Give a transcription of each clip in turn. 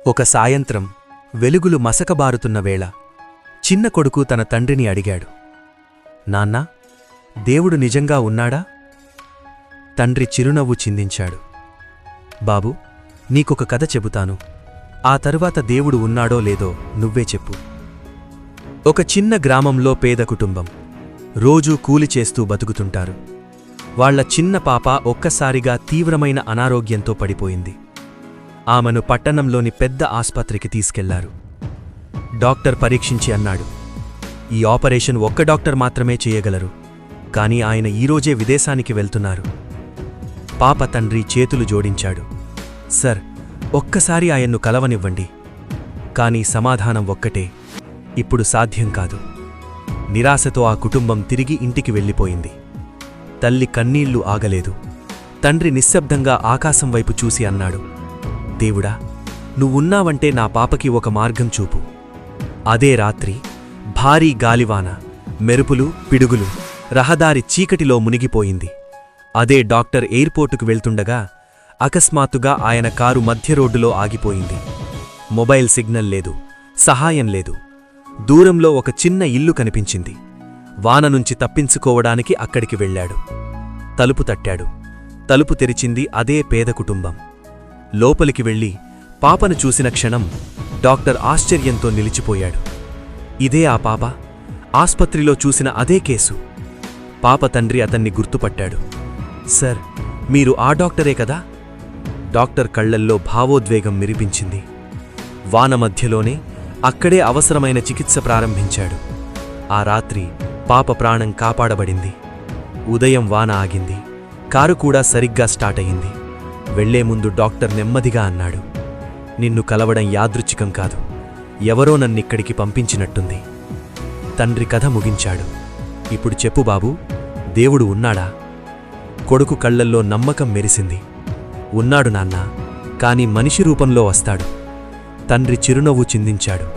ఒక సాయంత్రం వెలుగులు మసకబారుతున్న వేళ చిన్న కొడుకు తన తండ్రిని అడిగాడు, నాన్నా, దేవుడు నిజంగా ఉన్నాడా? తండ్రి చిరునవ్వు చిందించాడు. బాబూ, నీకొక కథ చెబుతాను. ఆ తరువాత దేవుడు ఉన్నాడో లేదో నువ్వే చెప్పు. ఒక చిన్న గ్రామంలో పేద కుటుంబం. రోజూ కూలి చేస్తూ బతుకుతుంటారు. వాళ్ల చిన్న పాప ఒక్కసారిగా తీవ్రమైన అనారోగ్యంతో పడిపోయింది. ఆమెను పట్టణంలోని పెద్ద ఆస్పత్రికి తీసుకెళ్లారు. డాక్టర్ పరీక్షించి అన్నాడు, ఈ ఆపరేషన్ ఒక్క డాక్టర్ మాత్రమే చేయగలరు, కాని ఆయన ఈరోజే విదేశానికి వెళ్తున్నారు. పాప తండ్రి చేతులు జోడించాడు. సర్, ఒక్కసారి ఆయన్ను కలవనివ్వండి. కాని సమాధానం ఒక్కటే, ఇప్పుడు సాధ్యం కాదు. నిరాశతో ఆ కుటుంబం తిరిగి ఇంటికి వెళ్ళిపోయింది. తల్లి కన్నీళ్లు ఆగలేదు. తండ్రి నిశ్శబ్దంగా ఆకాశం వైపు చూసి అన్నాడు, దేవుడా, నువ్వున్నావంటే నా పాపకి ఒక మార్గం చూపు. అదే రాత్రి భారీ గాలివాన, మెరుపులు, పిడుగులు, రహదారి చీకటిలో మునిగిపోయింది. అదే డాక్టర్ ఎయిర్పోర్టుకు వెళ్తుండగా అకస్మాత్తుగా ఆయన కారు మధ్య రోడ్డులో ఆగిపోయింది. మొబైల్ సిగ్నల్ లేదు, సహాయం లేదు. దూరంలో ఒక చిన్న ఇల్లు కనిపించింది. వాన నుంచి తప్పించుకోవడానికి అక్కడికి వెళ్ళాడు. తలుపు తట్టాడు. తలుపు తెరిచింది అదే పేద కుటుంబం. లోపలికి వెళ్ళి పాపను చూసిన క్షణం డాక్టర్ ఆశ్చర్యంతో నిలిచిపోయాడు. ఇదే ఆ పాప, ఆస్పత్రిలో చూసిన అదే కేసు. పాప తండ్రి అతన్ని గుర్తుపట్టాడు. సర్, మీరు ఆ డాక్టరే కదా? డాక్టర్ కళ్లల్లో భావోద్వేగం మిరిపించింది. వాన మధ్యలోనే అక్కడే అవసరమైన చికిత్స ప్రారంభించాడు. ఆ రాత్రి పాప ప్రాణం కాపాడబడింది. ఉదయం వాన ఆగింది. కారు కూడా సరిగ్గా స్టార్ట్ అయింది. వెళ్లే ముందు డాక్టర్ నెమ్మదిగా అన్నాడు, నిన్ను కలవడం యాదృచ్ఛికం కాదు, ఎవరో నన్నిక్కడికి పంపించినట్టుంది. తండ్రి కథ ముగించాడు. ఇప్పుడు చెప్పు బాబూ, దేవుడు ఉన్నాడా? కొడుకు కళ్లల్లో నమ్మకం మెరిసింది. ఉన్నాడు నాన్నా, కాని మనిషి రూపంలో వస్తాడు. తండ్రి చిరునవ్వు చిందించాడు.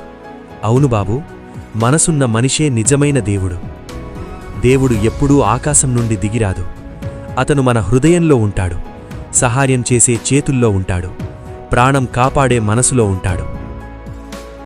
అవును బాబూ, మనసున్న మనిషే నిజమైన దేవుడు. దేవుడు ఎప్పుడూ ఆకాశం నుండి దిగిరాదు. అతను మన హృదయంలో ఉంటాడు, సహాయం చేసే చేతుల్లో ఉంటాడు, ప్రాణం కాపాడే మనసులో ఉంటాడు.